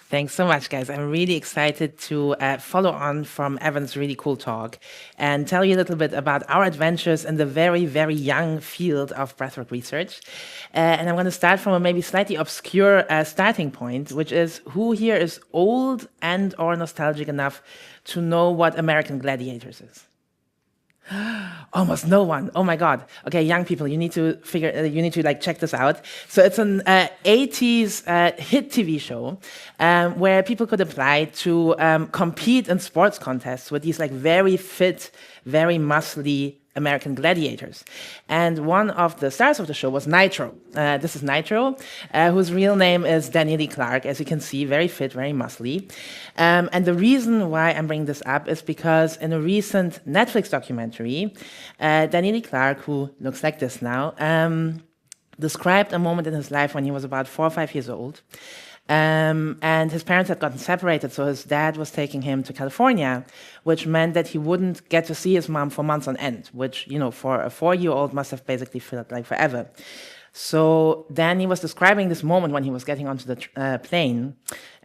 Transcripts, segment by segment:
Thanks so much, guys. I'm really excited to follow on from Evan's really cool talk and tell you a little bit about our adventures in the very, very young field of breathwork research. And I'm going to start from a maybe slightly obscure starting point, which is who here is old and or nostalgic enough to know what American Gladiators is? Almost no one. Oh my God. Okay, young people, you need to check this out. So it's an 80s hit TV show where people could apply to compete in sports contests with these like very fit, very muscly American gladiators. And one of the stars of the show was Nitro. This is Nitro, whose real name is Daniel Lee Clark, as you can see, very fit, very muscly. And the reason why I'm bringing this up is because in a recent Netflix documentary, Daniel Lee Clark, who looks like this now, described a moment in his life when he was about 4 or 5 years old. And his parents had gotten separated, so his dad was taking him to California, which meant that he wouldn't get to see his mom for months on end, which, you know, for a 4-year-old must have basically felt like forever. So Danny was describing this moment when he was getting onto the plane,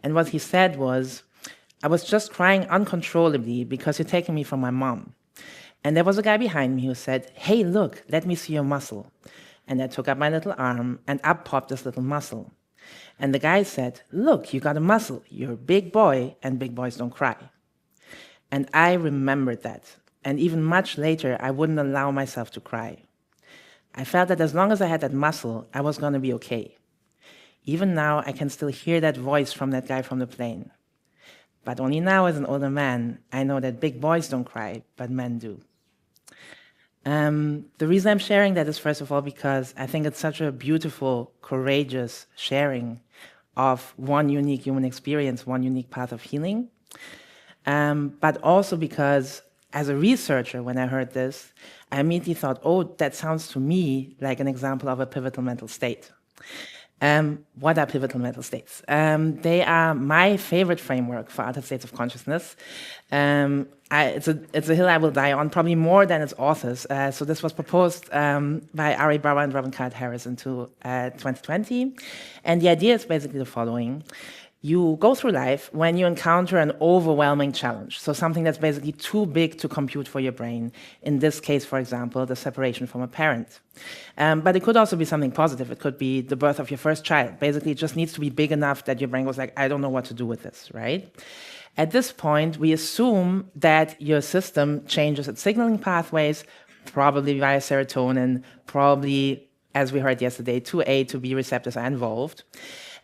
and what he said was, "I was just crying uncontrollably because you're taking me from my mom." And there was a guy behind me who said, "Hey, look, let me see your muscle." And I took up my little arm, and up popped this little muscle. And the guy said, "Look, you got a muscle. You're a big boy, and big boys don't cry." And I remembered that. And even much later, I wouldn't allow myself to cry. I felt that as long as I had that muscle, I was going to be okay. Even now, I can still hear that voice from that guy from the plane. But only now, as an older man, I know that big boys don't cry, but men do. The reason I'm sharing that is, first of all, because I think it's such a beautiful, courageous sharing of one unique human experience, one unique path of healing. But also because, as a researcher, when I heard this, I immediately thought, oh, that sounds to me like an example of a pivotal mental state. What are pivotal mental states? They are my favorite framework for altered states of consciousness. It's a hill I will die on, probably more than its authors. So this was proposed by Ari Bauer and Robin Carhart-Harris in 2020. And the idea is basically the following. You go through life when you encounter an overwhelming challenge, so something that's basically too big to compute for your brain. In this case, for example, the separation from a parent. But it could also be something positive. It could be the birth of your first child. Basically, it just needs to be big enough that your brain goes like, I don't know what to do with this, right? At this point, we assume that your system changes its signaling pathways, probably via serotonin, probably, as we heard yesterday, 2A to B receptors are involved.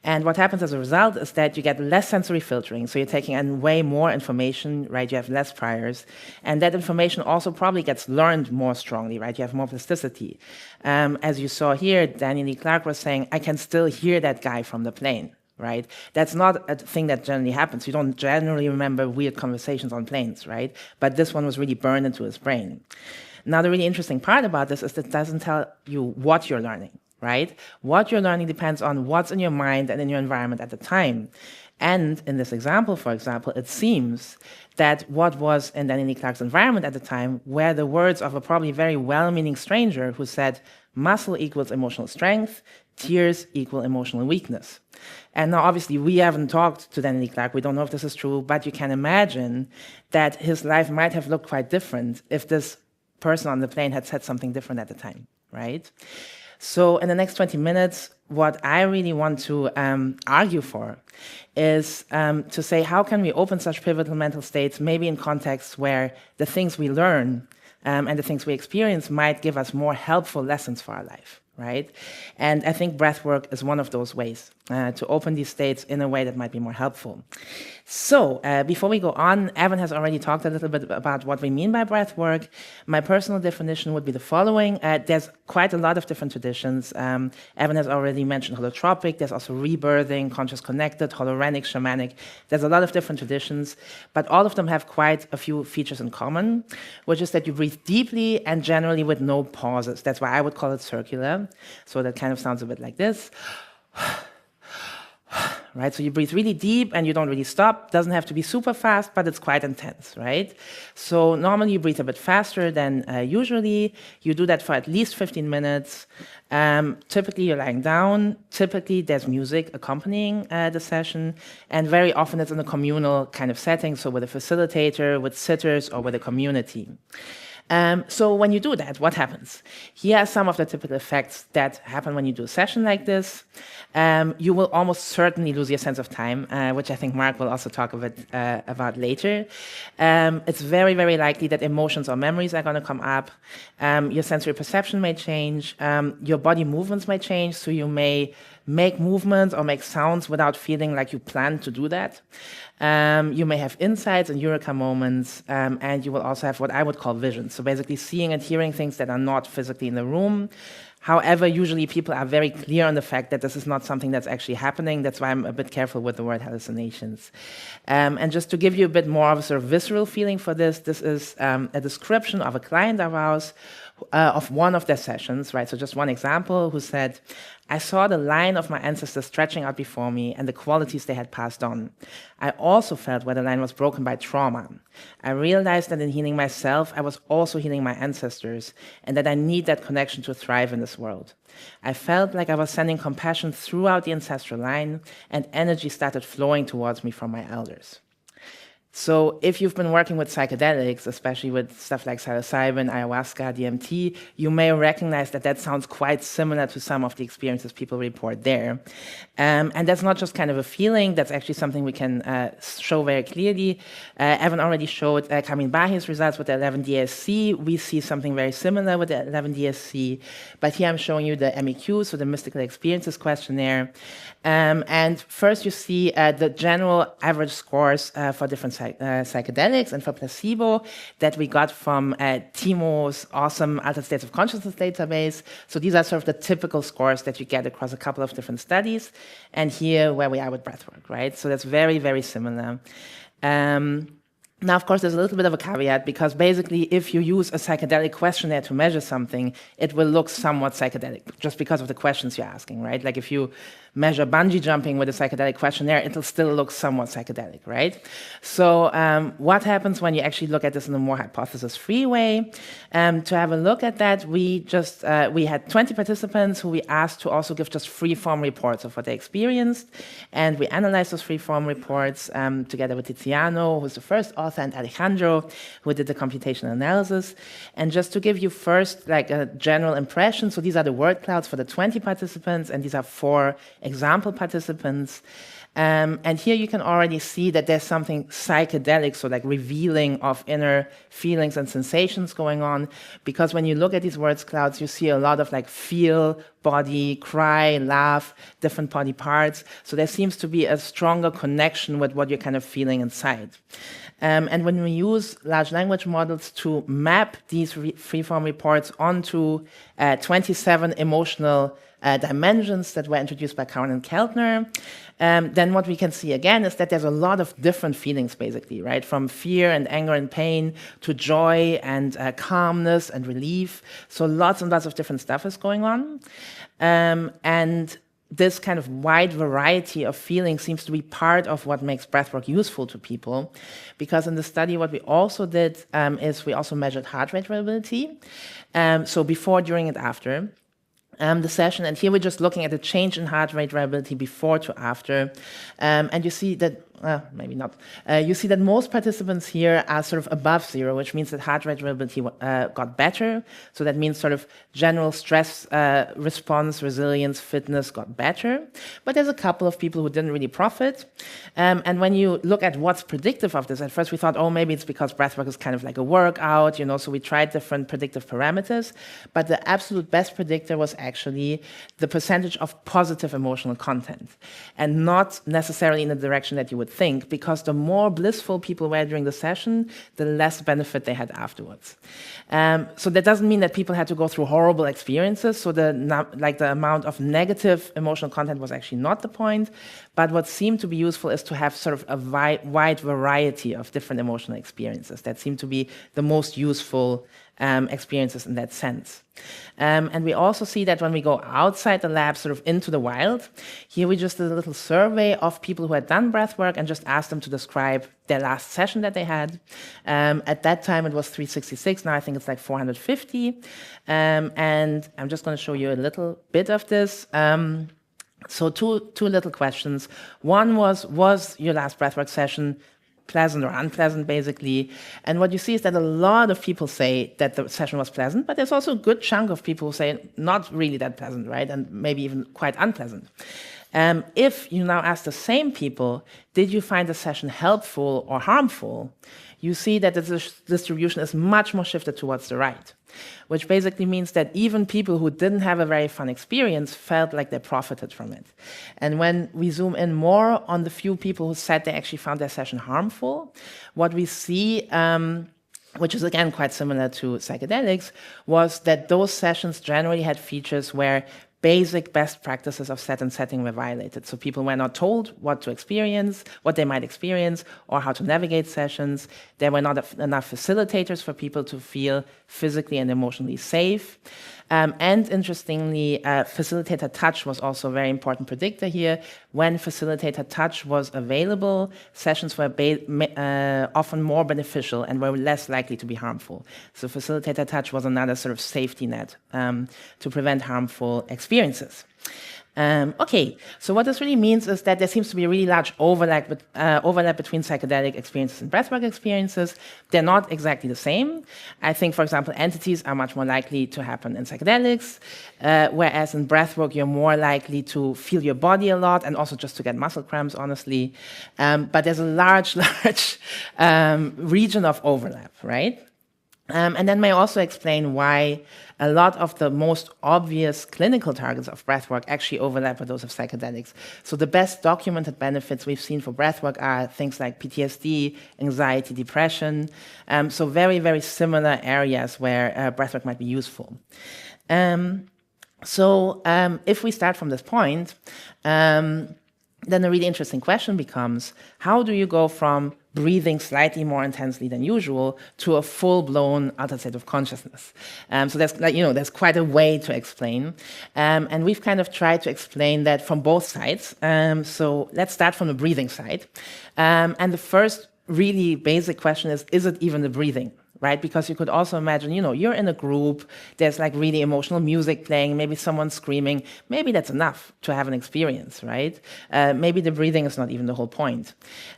And what happens as a result is that you get less sensory filtering. So you're taking in way more information, right? You have less priors. And that information also probably gets learned more strongly, right? You have more plasticity. As you saw here, Daniel Lee Clark was saying, I can still hear that guy from the plane, right? That's not a thing that generally happens. You don't generally remember weird conversations on planes, right? But this one was really burned into his brain. Now, the really interesting part about this is that it doesn't tell you what you're learning. Right? What you're learning depends on what's in your mind and in your environment at the time. And in this example, for example, it seems that what was in Daniel Lee Clark's environment at the time were the words of a probably very well-meaning stranger who said, muscle equals emotional strength, tears equal emotional weakness. And now, obviously, we haven't talked to Daniel Lee Clark. We don't know if this is true, but you can imagine that his life might have looked quite different if this person on the plane had said something different at the time, right? So in the next 20 minutes, what I really want to argue for is to say, how can we open such pivotal mental states, maybe in contexts where the things we learn and the things we experience might give us more helpful lessons for our life, right? And I think breathwork is one of those ways to open these states in a way that might be more helpful. So before we go on, Evan has already talked a little bit about what we mean by breathwork. My personal definition would be the following. There's quite a lot of different traditions. Evan has already mentioned holotropic. There's also rebirthing, conscious connected, holorenic, shamanic. There's a lot of different traditions, but all of them have quite a few features in common, which is that you breathe deeply and generally with no pauses. That's why I would call it circular. So that kind of sounds a bit like this. right? So you breathe really deep and you don't really stop. Doesn't have to be super fast, but it's quite intense, right? So normally you breathe a bit faster than usually. You do that for at least 15 minutes. Typically you're lying down. Typically there's music accompanying the session. And very often it's in a communal kind of setting, so with a facilitator, with sitters, or with a community. So when you do that, what happens? Here are some of the typical effects that happen when you do a session like this. You will almost certainly lose your sense of time, which I think Mark will also talk a bit about later. It's very, very likely that emotions or memories are going to come up. Your sensory perception may change. Your body movements may change, so you may make movements or make sounds without feeling like you planned to do that. You may have insights and Eureka moments, and you will also have what I would call visions. So basically seeing and hearing things that are not physically in the room. However, usually people are very clear on the fact that this is not something that's actually happening. That's why I'm a bit careful with the word hallucinations. And just to give you a bit more of a sort of visceral feeling for this, this is a description of a client of ours of one of their sessions, right? So just one example, who said, I saw the line of my ancestors stretching out before me and the qualities they had passed on. I also felt where the line was broken by trauma. I realized that in healing myself, I was also healing my ancestors, and that I need that connection to thrive in this world. I felt like I was sending compassion throughout the ancestral line, and energy started flowing towards me from my elders. So if you've been working with psychedelics, especially with stuff like psilocybin, ayahuasca, DMT, you may recognize that that sounds quite similar to some of the experiences people report there. And that's not just kind of a feeling, that's actually something we can show very clearly. Evan already showed Kamin Bahi's results with the 11-DSC. We see something very similar with the 11-DSC. But here I'm showing you the MEQ, so the Mystical Experiences Questionnaire. And first you see the general average scores for different psychedelics and for placebo that we got from Timo's awesome Altered States of Consciousness database. So these are sort of the typical scores that you get across a couple of different studies. And here where we are with breathwork, right? So that's very, very similar. Now, of course, there's a little bit of a caveat, because basically if you use a psychedelic questionnaire to measure something, it will look somewhat psychedelic, just because of the questions you're asking, right? Like if you measure bungee jumping with a psychedelic questionnaire, it'll still look somewhat psychedelic, right? So what happens when you actually look at this in a more hypothesis-free way? To have a look at that, we had 20 participants who we asked to also give just free-form reports of what they experienced, and we analyzed those free-form reports together with Tiziano, who's the first author, and Alejandro, who did the computational analysis. And just to give you first like a general impression, so these are the word clouds for the 20 participants, and these are 4 example participants. And here you can already see that there's something psychedelic, so like revealing of inner feelings and sensations going on, because when you look at these words clouds, you see a lot of like feel, body, cry, laugh, different body parts. So there seems to be a stronger connection with what you're kind of feeling inside. And when we use large language models to map these free-form reports onto 27 emotional dimensions that were introduced by Karen and Keltner, then what we can see again is that there's a lot of different feelings, basically, right? From fear and anger and pain to joy and calmness and relief. So lots and lots of different stuff is going on. And this kind of wide variety of feelings seems to be part of what makes breathwork useful to people, because in the study what we also did is we also measured heart rate variability, so before, during, and after the session. And here we're just looking at the change in heart rate variability before to after, and you see that maybe not. You see that most participants here are sort of above 0, which means that heart rate variability got better. So that means sort of general stress response, resilience, fitness got better. But there's a couple of people who didn't really profit. And when you look at what's predictive of this, at first we thought, oh, maybe it's because breathwork is kind of like a workout, you know, so we tried different predictive parameters. But the absolute best predictor was actually the percentage of positive emotional content, and not necessarily in the direction that you would think, because the more blissful people were during the session, the less benefit they had afterwards. So that doesn't mean that people had to go through horrible experiences. So the amount of negative emotional content was actually not the point. But what seemed to be useful is to have sort of a wide variety of different emotional experiences. That seemed to be the most useful experiences in that sense. And we also see that when we go outside the lab, sort of into the wild, here we just did a little survey of people who had done breathwork and just asked them to describe their last session that they had. At that time, it was 366. Now I think it's like 450. And I'm just going to show you a little bit of this. So two little questions. One was your last breathwork session pleasant or unpleasant, basically? And what you see is that a lot of people say that the session was pleasant, but there's also a good chunk of people who say not really that pleasant, right? And maybe even quite unpleasant. If you now ask the same people, did you find the session helpful or harmful? You see that the distribution is much more shifted towards the right, which basically means that even people who didn't have a very fun experience felt like they profited from it. And when we zoom in more on the few people who said they actually found their session harmful, what we see, which is again quite similar to psychedelics, was that those sessions generally had features where basic best practices of set and setting were violated. So people were not told what to experience, what they might experience, or how to navigate sessions. There were not enough facilitators for people to feel physically and emotionally safe. And interestingly, facilitator touch was also a very important predictor here. When facilitator touch was available, sessions were often more beneficial and were less likely to be harmful. So facilitator touch was another sort of safety net to prevent harmful experiences. Okay, so what this really means is that there seems to be a really large overlap between psychedelic experiences and breathwork experiences. They're not exactly the same. I think, for example, entities are much more likely to happen in psychedelics, whereas in breathwork, you're more likely to feel your body a lot and also just to get muscle cramps, honestly. But there's a large region of overlap, right? And then may I also explain why a lot of the most obvious clinical targets of breathwork actually overlap with those of psychedelics. So the best documented benefits we've seen for breathwork are things like PTSD, anxiety, depression. So very, very similar areas where breathwork might be useful. If we start from this point, then a really interesting question becomes, how do you go from breathing slightly more intensely than usual to a full-blown altered state of consciousness? So there's quite a way to explain. And we've kind of tried to explain that from both sides. So let's start from the breathing side. And the first really basic question is it even the breathing? Right? Because you could also imagine, you're in a group, there's like really emotional music playing, maybe someone's screaming, maybe that's enough to have an experience, right? Maybe the breathing is not even the whole point.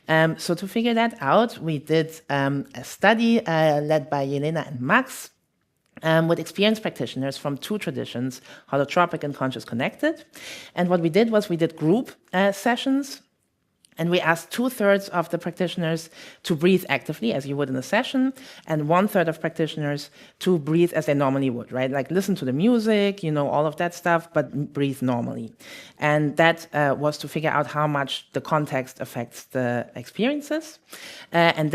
So to figure that out, we did a study led by Jelena and Max with experienced practitioners from two traditions, holotropic and conscious connected. And what we did was we did group sessions. And we asked 2/3 of the practitioners to breathe actively, as you would in a session, and 1/3 of practitioners to breathe as they normally would, right? Like listen to the music, all of that stuff, but breathe normally. And that was to figure out how much the context affects the experiences. And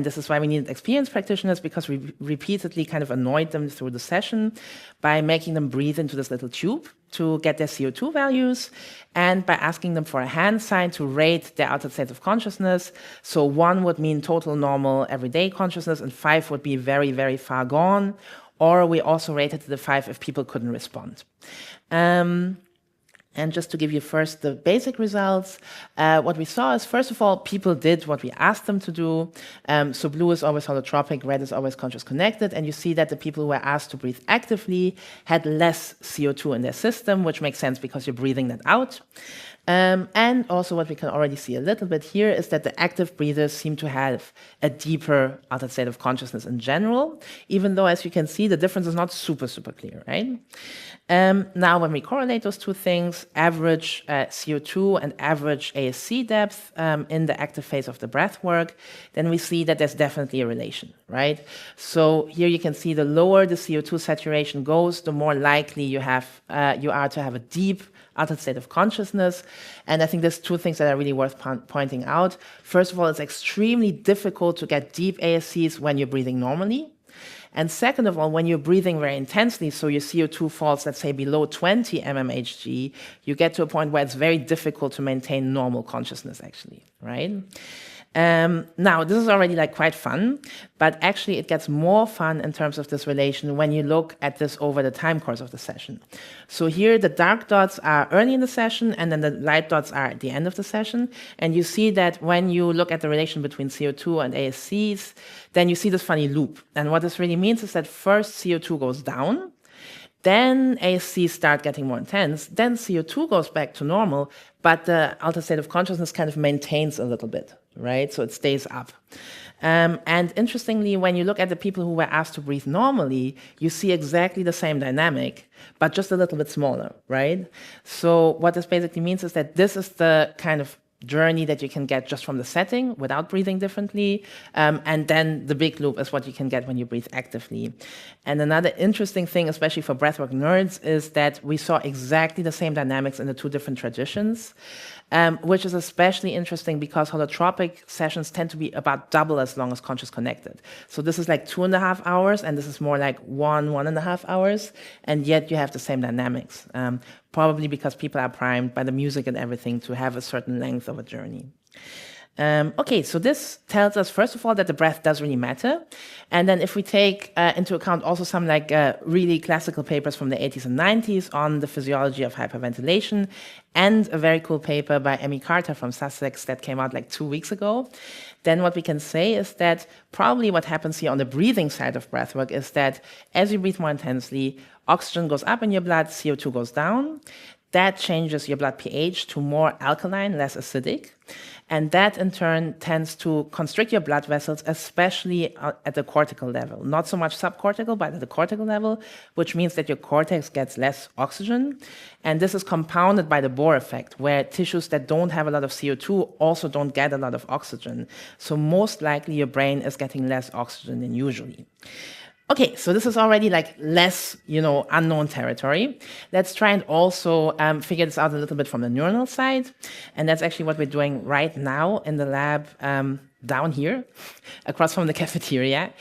this is why we needed experienced practitioners, because we repeatedly kind of annoyed them through the session by making them breathe into this little tube to get their CO2 values, and by asking them for a hand sign to rate their altered state of consciousness. So 1 would mean total normal everyday consciousness, and 5 would be very, very far gone. Or we also rated the 5 if people couldn't respond. And just to give you first the basic results, what we saw is, first of all, people did what we asked them to do. So blue is always holotropic, red is always conscious connected, and you see that the people who were asked to breathe actively had less CO2 in their system, which makes sense because you're breathing that out. And also what we can already see a little bit here is that the active breathers seem to have a deeper altered state of consciousness in general, even though, as you can see, the difference is not super, super clear, right? Now, when we correlate those two things, average CO2 and average ASC depth in the active phase of the breath work, then we see that there's definitely a relation, right? So here you can see the lower the CO2 saturation goes, the more likely you are to have a deep altered state of consciousness. And I think there's two things that are really worth pointing out. First of all, it's extremely difficult to get deep ASCs when you're breathing normally. And second of all, when you're breathing very intensely, so your CO2 falls, let's say, below 20 mmHg, you get to a point where it's very difficult to maintain normal consciousness, actually, right? Now, this is already like quite fun, but actually it gets more fun in terms of this relation when you look at this over the time course of the session. So here the dark dots are early in the session, and then the light dots are at the end of the session. And you see that when you look at the relation between CO2 and ASCs, then you see this funny loop. And what this really means is that first CO2 goes down, then ASCs start getting more intense, then CO2 goes back to normal, but the altered state of consciousness kind of maintains a little bit, right? So it stays up. And interestingly, when you look at the people who were asked to breathe normally, you see exactly the same dynamic, but just a little bit smaller, right? So what this basically means is that this is the kind of journey that you can get just from the setting without breathing differently. And then the big loop is what you can get when you breathe actively. And another interesting thing, especially for breathwork nerds, is that we saw exactly the same dynamics in the two different traditions, which is especially interesting because holotropic sessions tend to be about double as long as conscious connected. So this is like 2.5 hours, and this is more like 1.5 hours, and yet you have the same dynamics. Probably because people are primed by the music and everything to have a certain length of a journey. Okay, so this tells us, first of all, that the breath does really matter. And then if we take into account also some like really classical papers from the 80s and 90s on the physiology of hyperventilation, and a very cool paper by Emmy Carter from Sussex that came out like 2 weeks ago, then what we can say is that probably what happens here on the breathing side of breathwork is that as you breathe more intensely, oxygen goes up in your blood, CO2 goes down. That changes your blood pH to more alkaline, less acidic. And that, in turn, tends to constrict your blood vessels, especially at the cortical level. Not so much subcortical, but at the cortical level, which means that your cortex gets less oxygen. And this is compounded by the Bohr effect, where tissues that don't have a lot of CO2 also don't get a lot of oxygen. So most likely your brain is getting less oxygen than usually. Okay, so this is already like less, unknown territory. Let's try and also figure this out a little bit from the neuronal side. And that's actually what we're doing right now in the lab down here, across from the cafeteria.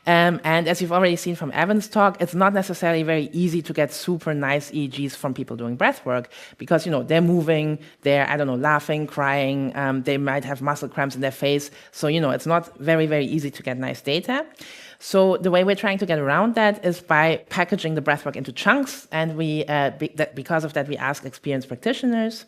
And as you've already seen from Evan's talk, it's not necessarily very easy to get super nice EEGs from people doing breath work because, they're moving, they're, laughing, crying, they might have muscle cramps in their face. So, it's not very, very easy to get nice data. So the way we're trying to get around that is by packaging the breathwork into chunks, and because of that, we ask experienced practitioners.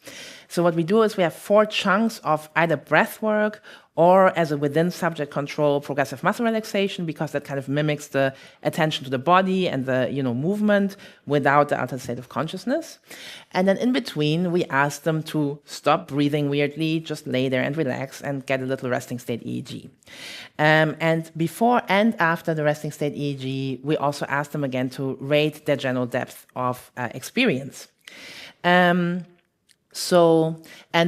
So what we do is we have 4 chunks of either breathwork or as a within subject control progressive muscle relaxation, because that kind of mimics the attention to the body and the movement without the altered state of consciousness. And then in between, we ask them to stop breathing weirdly, just lay there and relax and get a little resting state EEG. And before and after the resting state EEG, we also ask them again to rate their general depth of experience. And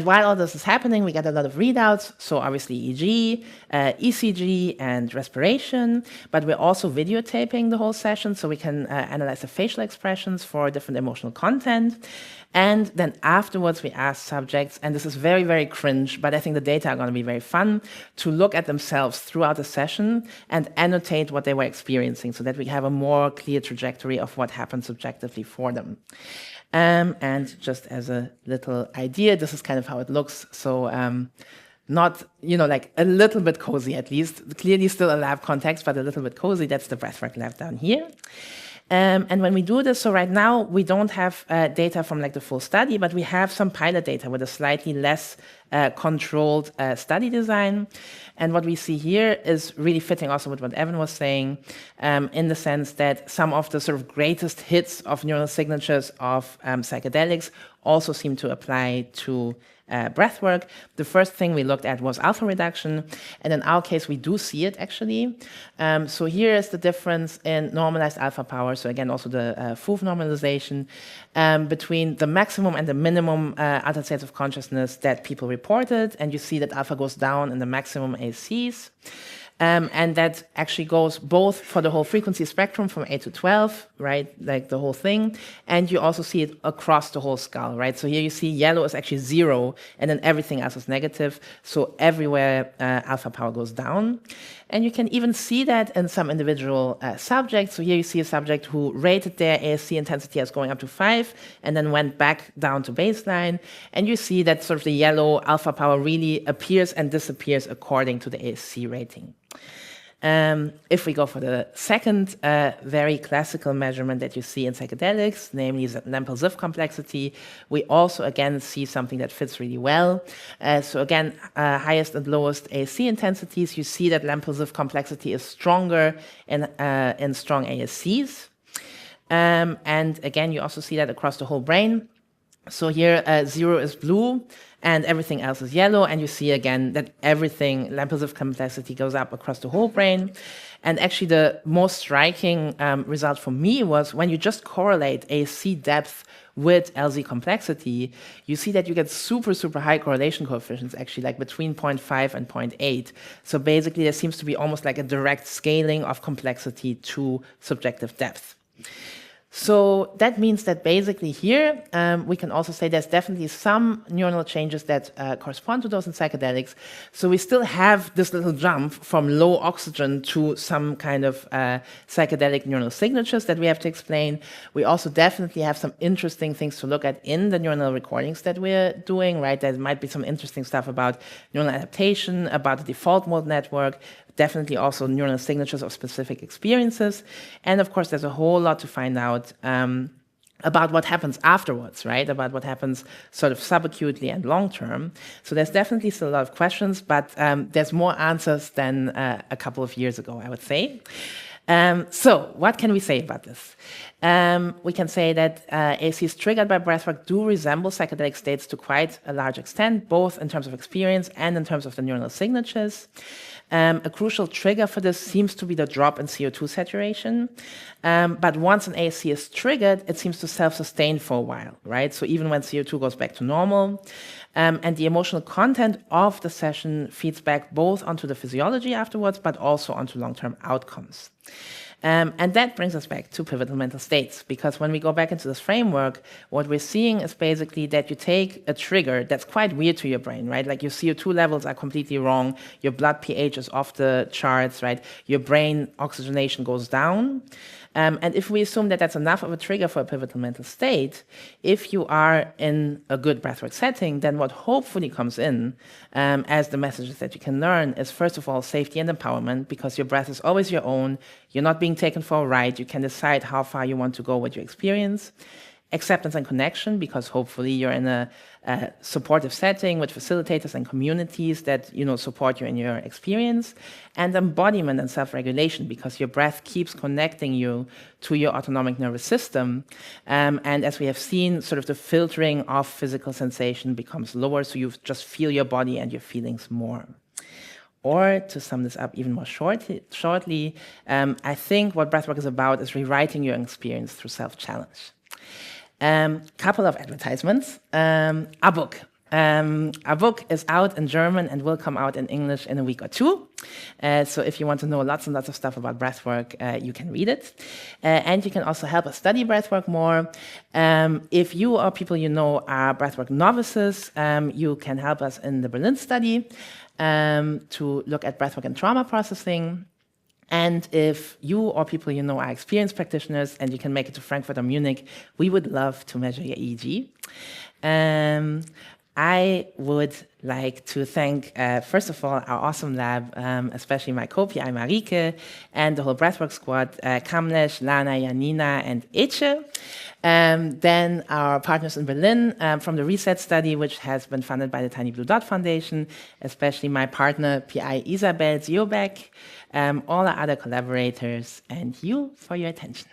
while all this is happening, we get a lot of readouts. So obviously EEG, ECG, and respiration, but we're also videotaping the whole session so we can analyze the facial expressions for different emotional content. And then afterwards, we ask subjects, and this is very, very cringe, but I think the data are going to be very fun, to look at themselves throughout the session and annotate what they were experiencing so that we have a more clear trajectory of what happened subjectively for them. And just as a little idea, this is kind of how it looks. So not, like a little bit cozy at least. Clearly still a lab context, but a little bit cozy. That's the breathwork lab down here. And when we do this, so right now we don't have data from like the full study, but we have some pilot data with a slightly less controlled study design. And what we see here is really fitting also with what Evan was saying, in the sense that some of the sort of greatest hits of neural signatures of psychedelics also seem to apply to breathwork. The first thing we looked at was alpha reduction, and in our case, we do see it actually. So here is the difference in normalized alpha power. So again, also the FOV normalization between the maximum and the minimum altered states of consciousness that people reported, and you see that alpha goes down in the maximum ASCs. And that actually goes both for the whole frequency spectrum from 8 to 12, right, like the whole thing, and you also see it across the whole skull, right? So here you see yellow is actually 0, and then everything else is negative, so everywhere alpha power goes down. And you can even see that in some individual subjects. So here you see a subject who rated their ASC intensity as going up to 5, and then went back down to baseline, and you see that sort of the yellow alpha power really appears and disappears according to the ASC rating. If we go for the second very classical measurement that you see in psychedelics, namely the Lempel-Ziff complexity, we also again see something that fits really well. So again, highest and lowest ASC intensities, you see that Lempel-Ziff complexity is stronger in strong ASCs. And again, you also see that across the whole brain. So here, 0 is blue, and everything else is yellow, and you see again that everything, Lempel-Ziff complexity, goes up across the whole brain. And actually the most striking result for me was when you just correlate ASC depth with LZ complexity, you see that you get super, super high correlation coefficients, actually, like between 0.5 and 0.8. So basically there seems to be almost like a direct scaling of complexity to subjective depth. So that means that basically here, we can also say there's definitely some neuronal changes that correspond to those in psychedelics. So we still have this little jump from low oxygen to some kind of psychedelic neuronal signatures that we have to explain. We also definitely have some interesting things to look at in the neuronal recordings that we're doing, right? There might be some interesting stuff about neuronal adaptation, about the default mode network, definitely also neuronal signatures of specific experiences. And of course, there's a whole lot to find out about what happens afterwards, right? About what happens sort of subacutely and long-term. So there's definitely still a lot of questions, but there's more answers than a couple of years ago, I would say. So what can we say about this? We can say that ASCs triggered by breathwork do resemble psychedelic states to quite a large extent, both in terms of experience and in terms of the neuronal signatures. A crucial trigger for this seems to be the drop in CO2 saturation. But once an ASC is triggered, it seems to self-sustain for a while, right? So even when CO2 goes back to normal, and the emotional content of the session feeds back both onto the physiology afterwards, but also onto long-term outcomes. And that brings us back to pivotal mental states, because when we go back into this framework, what we're seeing is basically that you take a trigger that's quite weird to your brain, right? Like your CO2 levels are completely wrong, your blood pH is off the charts, right? Your brain oxygenation goes down. And if we assume that that's enough of a trigger for a pivotal mental state, if you are in a good breathwork setting, then what hopefully comes in as the messages that you can learn is, first of all, safety and empowerment, because your breath is always your own. You're not being taken for a ride. You can decide how far you want to go with your experience. Acceptance and connection, because hopefully you're in a supportive setting with facilitators and communities that support you in your experience. And embodiment and self-regulation, because your breath keeps connecting you to your autonomic nervous system. And as we have seen, sort of the filtering of physical sensation becomes lower, so you just feel your body and your feelings more. Or to sum this up even more shortly, I think what breathwork is about is rewriting your experience through self-challenge. Couple of advertisements. Our book. Our book is out in German and will come out in English in a week or two. So if you want to know lots and lots of stuff about breathwork, you can read it. And you can also help us study breathwork more. If you or people you know are breathwork novices, you can help us in the Berlin study to look at breathwork and trauma processing. And if you or people you know are experienced practitioners and you can make it to Frankfurt or Munich, we would love to measure your EEG. I would like to thank, first of all, our awesome lab, especially my co-PI Marike, and the whole Breathwork squad, Kamlesh, Lana, Janina, and Ece. Then our partners in Berlin from the RESET study, which has been funded by the Tiny Blue Dot Foundation, especially my partner, PI Isabel Ziobek, all our other collaborators, and you for your attention.